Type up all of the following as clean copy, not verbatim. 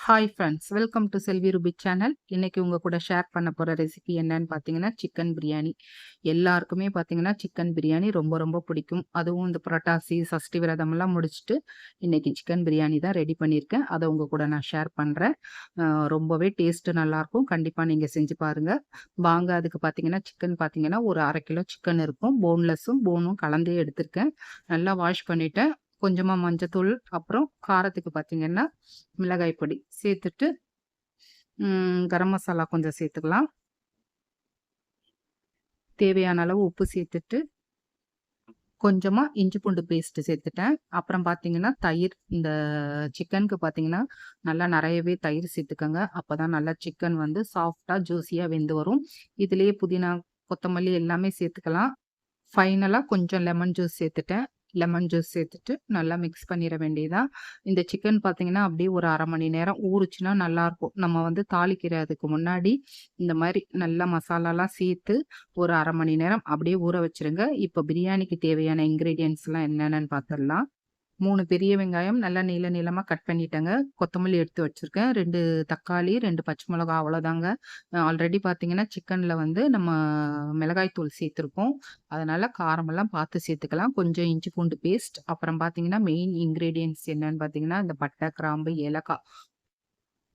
Hi friends, welcome to Selvi Ruby channel. இன்னைக்கு உங்க கூட ஷேர் பண்ண போற ரெசிபி என்னன்னு பார்த்தீங்கன்னா, சிக்கன் பிரியாணி. எல்லாருக்குமே பார்த்தீங்கன்னா, சிக்கன் பிரியாணி ரொம்ப ரொம்ப பிடிக்கும். அதுவும் இந்த புரட்டாசி, சஷ்டி விரதம்லாம் முடிச்சுட்டு, இன்னைக்கு சிக்கன் பிரியாணி தான் ரெடி பண்ணியிருக்கேன். அதை உங்க கூட நான் ஷேர் பண்றேன். ரொம்பவே டேஸ்ட் நல்லாயிருக்கும். கண்டிப்பா நீங்க செஞ்சு பாருங்க. வாங்க அதுக்கு பார்த்தீங்கன்னா, சிக்கன் பார்த்தீங்கன்னா, ஒரு 1/2 கிலோ சிக்கன் இருக்கும். போன்லெஸ்ஸும், போனும் கலந்தே எடுத்திருக்கேன். நல்லா வாஷ் பண்ணிட்டேன். கொஞ்சமா மஞ்சத்தூள், அப்புறம் காரத்துக்கு பார்த்தீங்கன்னா, மிளகாய் பொடி சேர்த்துட்டு, கரம் மசாலா கொஞ்சம் சேர்த்துக்கலாம். தேவையான அளவு உப்பு சேர்த்துட்டு, கொஞ்சமா இஞ்சி பூண்டு பேஸ்ட் சேர்த்துட்டேன். அப்புறம் பார்த்தீங்கன்னா, தயிர். இந்த சிக்கனுக்கு பார்த்தீங்கன்னா, நல்லா நெறையவே தயிர் சேர்த்துக்கங்க. அப்பதான் நல்லா சிக்கன் வந்து சாஃப்ட்டா, ஜூஸியா வெந்து வரும். இதுலயே புதினா, கொத்தமல்லி எல்லாமே சேர்த்துக்கலாம். ஃபைனலா கொஞ்சம் லெமன் ஜூஸ் சேர்த்துட்டேன். லெமன் ஜூஸ் சேர்த்துட்டு நல்லா மிக்ஸ் பண்ணிற வேண்டியதுதான். இந்த சிக்கன் பார்த்தீங்கன்னா, அப்படியே ஒரு 1/2 மணி நேரம் ஊறுச்சுன்னா நல்லாருக்கும். நம்ம வந்து தாளிக்கிறதுக்கு முன்னாடி இந்த மாரி நல்லா மசாலாலாம் சேர்த்து ஒரு 1/2 மணி நேரம் அப்படியே ஊற வச்சுருங்க. இப்போ பிரியாணிக்கு தேவையான இன்கிரீடியன்ட்ஸ்லாம் என்னென்னன்னு பார்த்துடலாம். 3 பெரிய வெங்காயம் நல்லா நீள நீளமா கட் பண்ணிட்டேங்க. கொத்தமல்லி எடுத்து வச்சிருக்கேன். 2 தக்காளி, 2 பச்சை மிளகா அவ்வளோதாங்க. ஆல்ரெடி பார்த்தீங்கன்னா, சிக்கன்ல வந்து நம்ம மிளகாய் தூள் சேர்த்துருக்கோம். அதனால காரமெல்லாம் பார்த்து சேர்த்துக்கலாம். கொஞ்சம் இஞ்சி பூண்டு பேஸ்ட். அப்புறம் பார்த்தீங்கன்னா, மெயின் இன்கிரீடியன்ட்ஸ் என்னன்னு பார்த்தீங்கன்னா, இந்த பட்டை, கிராம்பு, ஏலக்காய்.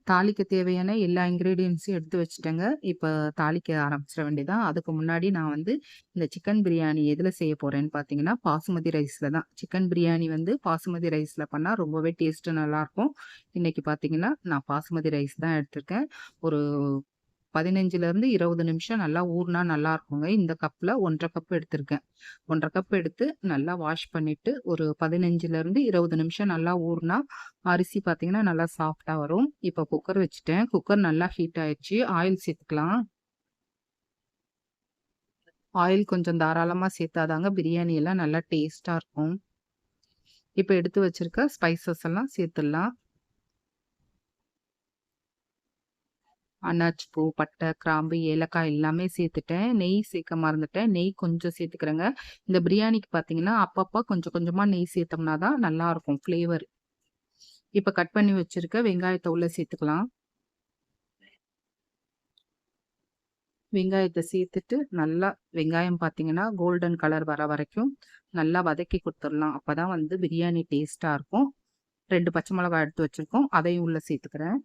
தாளிக்க தேவையான எல்லா இன்கிரீடியன்ட்ஸையும் எடுத்து வச்சுட்டேங்க. இப்ப தாளிக்க ஆரம்பிச்சிட வேண்டியதுதான். அதுக்கு முன்னாடி நான் வந்து இந்த சிக்கன் பிரியாணி எதுல செய்ய போறேன்னு பார்த்தீங்கன்னா, பாசுமதி ரைஸ்ல தான். சிக்கன் பிரியாணி வந்து பாசுமதி ரைஸ்ல பண்ணா ரொம்பவே டேஸ்ட்டு நல்லாருக்கும். இன்னைக்கு பார்த்தீங்கன்னா, நான் பாசுமதி ரைஸ் தான் எடுத்திருக்கேன். ஒரு 15லேருந்து 20 நிமிஷம் நல்லா ஊறுனா நல்லாருக்குங்க. இந்த கப்ல 1 1/2 கப் எடுத்திருக்கேன். 1 1/2 கப் எடுத்து நல்லா வாஷ் பண்ணிட்டு, ஒரு 15லேருந்து 20 நிமிஷம் நல்லா ஊறுனா, அரிசி பார்த்தீங்கன்னா நல்லா சாஃப்ட்டா வரும். இப்ப குக்கர் வச்சுட்டேன். குக்கர் நல்லா ஹீட் ஆயிருச்சு. ஆயில் சேர்த்துக்கலாம். ஆயில் கொஞ்சம் தாராளமா சேர்த்தா பிரியாணி எல்லாம் நல்லா டேஸ்ட்டா இருக்கும். இப்ப எடுத்து வச்சிருக்க ஸ்பைசஸ் எல்லாம் சேர்த்துடலாம். அன்னாச்சி பூ, பட்டை, கிராம்பு, ஏலக்காய் எல்லாமே சேர்த்துட்டேன். நெய் சேர்க்க மறந்துட்டேன். நெய் கொஞ்சம் சேர்த்துக்கிறேங்க. இந்த பிரியாணிக்கு பார்த்தீங்கன்னா, அப்பப்ப கொஞ்சம் கொஞ்சமா நெய் சேர்த்தோம்னா தான் நல்லாருக்கும் ஃப்ளேவர். இப்ப கட் பண்ணி வச்சிருக்க வெங்காயத்த உள்ள சேர்த்துக்கலாம். வெங்காயத்த சேர்த்துட்டு நல்லா வெங்காயம் பார்த்தீங்கன்னா, கோல்டன் கலர் வர வரைக்கும் நல்லா வதக்கி குடுத்துரலாம். அப்பதான் வந்து பிரியாணி டேஸ்ட்டா இருக்கும். 2 பச்சை மிளகாய் எடுத்து வச்சிருக்கோம். அதையும் உள்ள சேர்த்துக்கிறேன்.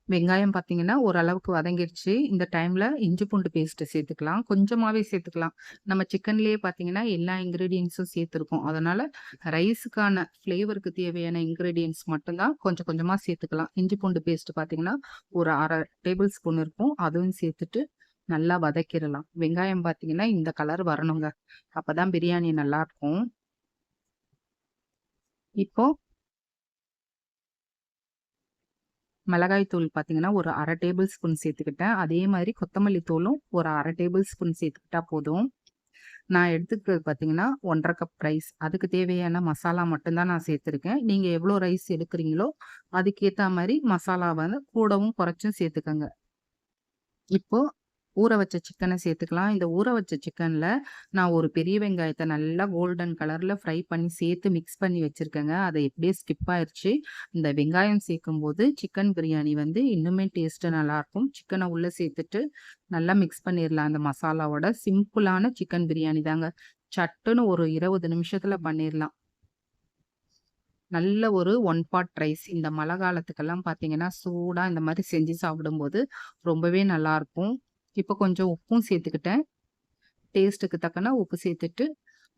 வெங்காயம் பார்த்தீங்கன்னா, ஓரளவுக்கு வதங்கிடுச்சு. இந்த டைம்ல இஞ்சி பூண்டு பேஸ்ட் சேர்த்துக்கலாம். கொஞ்சமாவே சேர்த்துக்கலாம். நம்ம சிக்கன்லேயே பார்த்தீங்கன்னா, எல்லா இன்கிரீடியன்ட்ஸும் சேர்த்துருக்கோம். அதனால ரைஸுக்கான ஃப்ளேவருக்கு தேவையான இன்கிரீடியன்ட்ஸ் மட்டும் தான் கொஞ்சம் கொஞ்சமா சேர்த்துக்கலாம். இஞ்சி பூண்டு பேஸ்ட் பார்த்தீங்கன்னா, ஒரு 1/2 டேபிள் ஸ்பூன் இருக்கும். அதுவும் சேர்த்துட்டு நல்லா வதக்கிரலாம். வெங்காயம் பார்த்தீங்கன்னா, இந்த கலர் வரணுங்க. அப்பதான் பிரியாணி நல்லாருக்கும். இப்போ மிளகாய் தூள் பார்த்தீங்கன்னா, ஒரு 1/2 டேபிள் ஸ்பூன் சேர்த்துக்கிட்டேன். அதே மாதிரி கொத்தமல்லி தூளும் ஒரு 1/2 டேபிள் ஸ்பூன் சேர்த்துக்கிட்டா போதும். நான் எடுத்துக்கிறது பார்த்தீங்கன்னா, 1 1/2 கப் ரைஸ். அதுக்கு தேவையான மசாலா மட்டும் தான் நான் சேர்த்துருக்கேன். நீங்க எவ்வளோ ரைஸ் எடுக்கிறீங்களோ, அதுக்கேத்தா மாரி மசாலா வந்து கூடவும் குறைச்சும் சேர்த்துக்கங்க. இப்போ ஊற வச்ச சிக்கன சேர்த்துக்கலாம். இந்த ஊற வச்ச சிக்கன்ல நான் ஒரு பெரிய வெங்காயத்த நல்லா கோல்டன் கலர்ல ஃப்ரை பண்ணி சேர்த்து மிக்ஸ் பண்ணி வச்சிருக்கேங்க. அது எப்படியே ஸ்கிப் ஆயிருச்சு. இந்த வெங்காயம் சேர்க்கும்போது சிக்கன் பிரியாணி வந்து இன்னுமே டேஸ்ட்டு நல்லாயிருக்கும். சிக்கன உள்ள சேர்த்துட்டு நல்லா மிக்ஸ் பண்ணிரலாம் அந்த மசாலாவோட. சிம்பிளான சிக்கன் பிரியாணி தாங்க. சட்டுன்னு ஒரு 20 நிமிஷத்துல பண்ணிரலாம். நல்ல ஒரு 1 பாட் ரைஸ். இந்த மழை காலத்துக்கெல்லாம் பார்த்தீங்கன்னா, சூடா இந்த மாரி செஞ்சு சாப்பிடும்போது ரொம்பவே நல்லாருக்கும். இப்போ கொஞ்சம் உப்பும் சேர்த்துக்கிட்டேன். டேஸ்ட்டுக்கு தக்கன உப்பு சேர்த்துட்டு,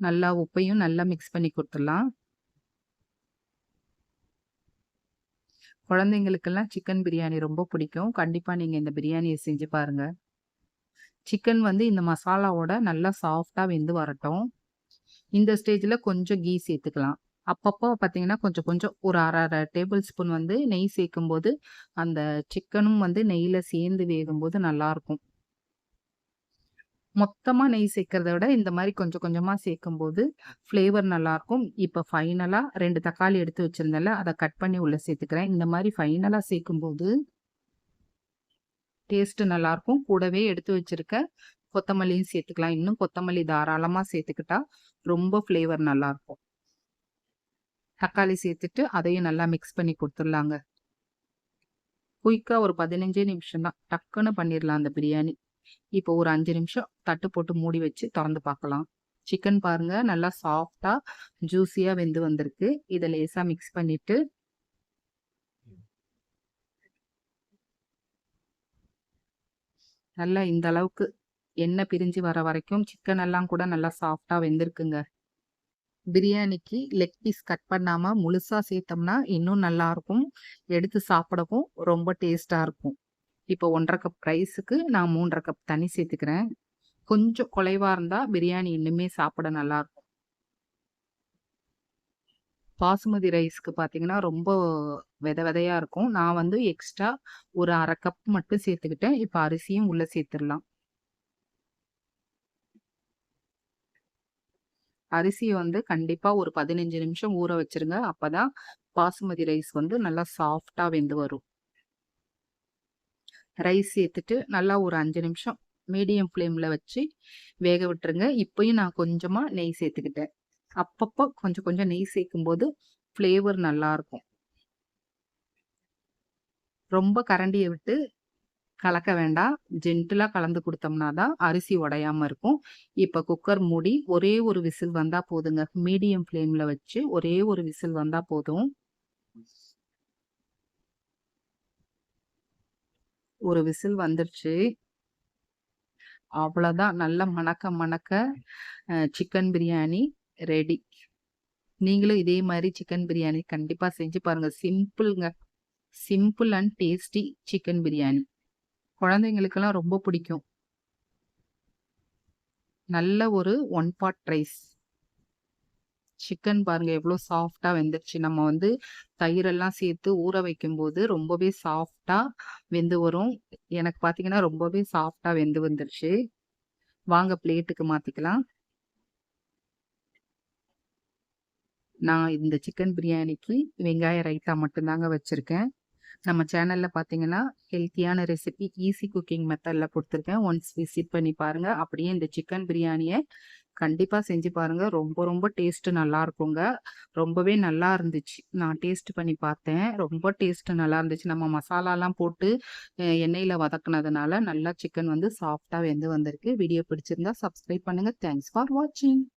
நல்லா உப்பையும் நல்லா மிக்ஸ் பண்ணி குடுத்துடலாம். குழந்தைங்களுக்கெல்லாம் சிக்கன் பிரியாணி ரொம்ப பிடிக்கும். கண்டிப்பா நீங்க இந்த பிரியாணிய செஞ்சு பாருங்க. சிக்கன் வந்து இந்த மசாலாவோட நல்லா சாஃப்ட்டா வெந்து வரட்டும். இந்த ஸ்டேஜ்ல கொஞ்சம் கீ சேர்த்துக்கலாம். அப்பப்போ பார்த்தீங்கன்னா, கொஞ்சம் கொஞ்சம் ஒரு 1/2 டேபிள் ஸ்பூன் வந்து நெய் சேர்க்கும்போது, அந்த சிக்கனும் வந்து நெய்யில சேர்ந்து வேகும்போது நல்லாருக்கும். மொத்தமா நெய் சேர்க்கிறத விட, இந்த மாரி கொஞ்சம் கொஞ்சமா சேர்க்கும்போது ஃப்ளேவர் நல்லாருக்கும். இப்ப ஃபைனலா 2 தக்காளி எடுத்து வச்சிருந்தேன்ல, அத கட் பண்ணி உள்ள சேர்த்துக்கிறேன். இந்த மாரி ஃபைனலா சேர்க்கும்போது டேஸ்ட்டு நல்லாருக்கும். கூடவே எடுத்து வச்சிருக்க கொத்தமல்லியும் சேர்த்துக்கலாம். இன்னும் கொத்தமல்லி தாராளமா சேர்த்துக்கிட்டா ரொம்ப ஃப்ளேவர் நல்லாருக்கும். தக்காளி சேர்த்துட்டு அதையும் நல்லா மிக்ஸ் பண்ணி குடுத்துடலாங்க. குயிக்கா ஒரு 15 நிமிஷம் தான். டக்குன்னு பண்ணிடலாம் அந்த பிரியாணி. இப்போ ஒரு 5 நிமிஷம் தட்டு போட்டு மூடி வச்சு தொறந்து பார்க்கலாம். சிக்கன் பாருங்க நல்லா சாஃப்ட்டா, ஜூஸியா வெந்து வந்திருக்கு. இத லேசா மிக்ஸ் பண்ணிட்டு நல்லா இந்த அளவுக்கு எண்ணெய் பிரிஞ்சு வர வரைக்கும் சிக்கன் எல்லாம் கூட நல்லா சாஃப்ட்டா வெந்திருக்குங்க. பிரியாணிக்கு லெக் பீஸ் கட் பண்ணாம முழுசா சேர்த்தோம்னா இன்னும் நல்லாருக்கும். எடுத்து சாப்பிடவும் ரொம்ப டேஸ்ட்டா இருக்கும். இப்போ 1 1/2 கப் ரைஸுக்கு நான் 3 1/2 கப் தண்ணி சேர்த்துக்கிறேன். கொஞ்சம் குலைவா இருந்தா பிரியாணி இன்னுமே சாப்பிட நல்லாருக்கும். பாசுமதி ரைஸ்க்கு பார்த்தீங்கன்னா, ரொம்ப வெத வெதையா இருக்கும். நான் வந்து எக்ஸ்ட்ரா ஒரு 1/2 கப் மட்டும் சேர்த்துக்கிட்டேன். இப்ப அரிசியும் உள்ள சேர்த்துரலாம். அரிசிய வந்து கண்டிப்பா ஒரு 15 நிமிஷம் ஊற வச்சுருங்க. அப்பதான் பாசுமதி ரைஸ் வந்து நல்லா சாஃப்ட்டா வெந்து வரும். ரைஸ் சேர்த்துட்டு நல்லா ஒரு 5 நிமிஷம் மீடியம் ஃப்ளேம்ல வச்சு வேக விட்டுருங்க. இப்பயும் நான் கொஞ்சமா நெய் சேர்த்துக்கிட்டேன். அப்பப்போ கொஞ்சம் கொஞ்சம் நெய் சேர்க்கும்போது ஃப்ளேவர் நல்லாருக்கும். ரொம்ப கரண்டிய விட்டு கலக்க வேண்டாம். ஜென்டிலா கலந்து குடுத்தோம்னா தான் அரிசி உடையாம இருக்கும். இப்ப குக்கர் மூடி ஒரே ஒரு விசில் வந்தா போதுங்க. மீடியம் ஃப்ளேம்ல வச்சு ஒரே ஒரு விசில் வந்தா போதும். ஒரு விசில் வந்துருச்சு. அவ்வளோதான். நல்லா மணக்க மணக்க சிக்கன் பிரியாணி ரெடி. நீங்களும் இதே மாரி சிக்கன் பிரியாணி கண்டிப்பா செஞ்சு பாருங்க. சிம்பிள்ங்க. Simple and tasty chicken biryani. குழந்தைங்களுக்கெல்லாம் ரொம்ப பிடிக்கும். நல்ல ஒரு 1 பாட் ரைஸ். சிக்கன் பாருங்க எவ்வளோ சாஃப்ட்டா வெந்துருச்சு. நம்ம வந்து தயிரெல்லாம் சேர்த்து ஊற வைக்கும்போது ரொம்பவே சாஃப்ட்டா வெந்து வரும். எனக்கு பார்த்தீங்கன்னா, ரொம்பவே சாஃப்ட்டா வெந்து வந்துருச்சு. வாங்க பிளேட்டுக்கு மாத்திக்கலாம். நான் இந்த சிக்கன் பிரியாணிக்கு வெங்காய ரைத்தா மட்டும் தாங்க வச்சிருக்கேன். நம்ம சேனல்ல பார்த்தீங்கன்னா, ஹெல்த்தியான ரெசிபி ஈஸி குக்கிங் மெத்தட்ல குடுத்துருக்கேன். ஒன்ஸ் விசிட் பண்ணி பாருங்க. அப்படியே இந்த சிக்கன் பிரியாணிய கண்டிப்பா செஞ்சு பாருங்க. ரொம்ப ரொம்ப டேஸ்ட்டு நல்லாருக்குங்க. ரொம்பவே நல்லா இருந்துச்சு. நான் டேஸ்ட் பண்ணி பார்த்தேன். ரொம்ப டேஸ்ட்டு நல்லா இருந்துச்சு. நம்ம மசாலாலாம் போட்டு எண்ணெயில வதக்குனதுனால நல்லா சிக்கன் வந்து சாஃப்ட்டா வெந்து வந்திருக்கு. வீடியோ பிடிச்சிருந்தா சப்ஸ்கிரைப் பண்ணுங்க. தேங்க்ஸ் ஃபார் வாட்சிங்.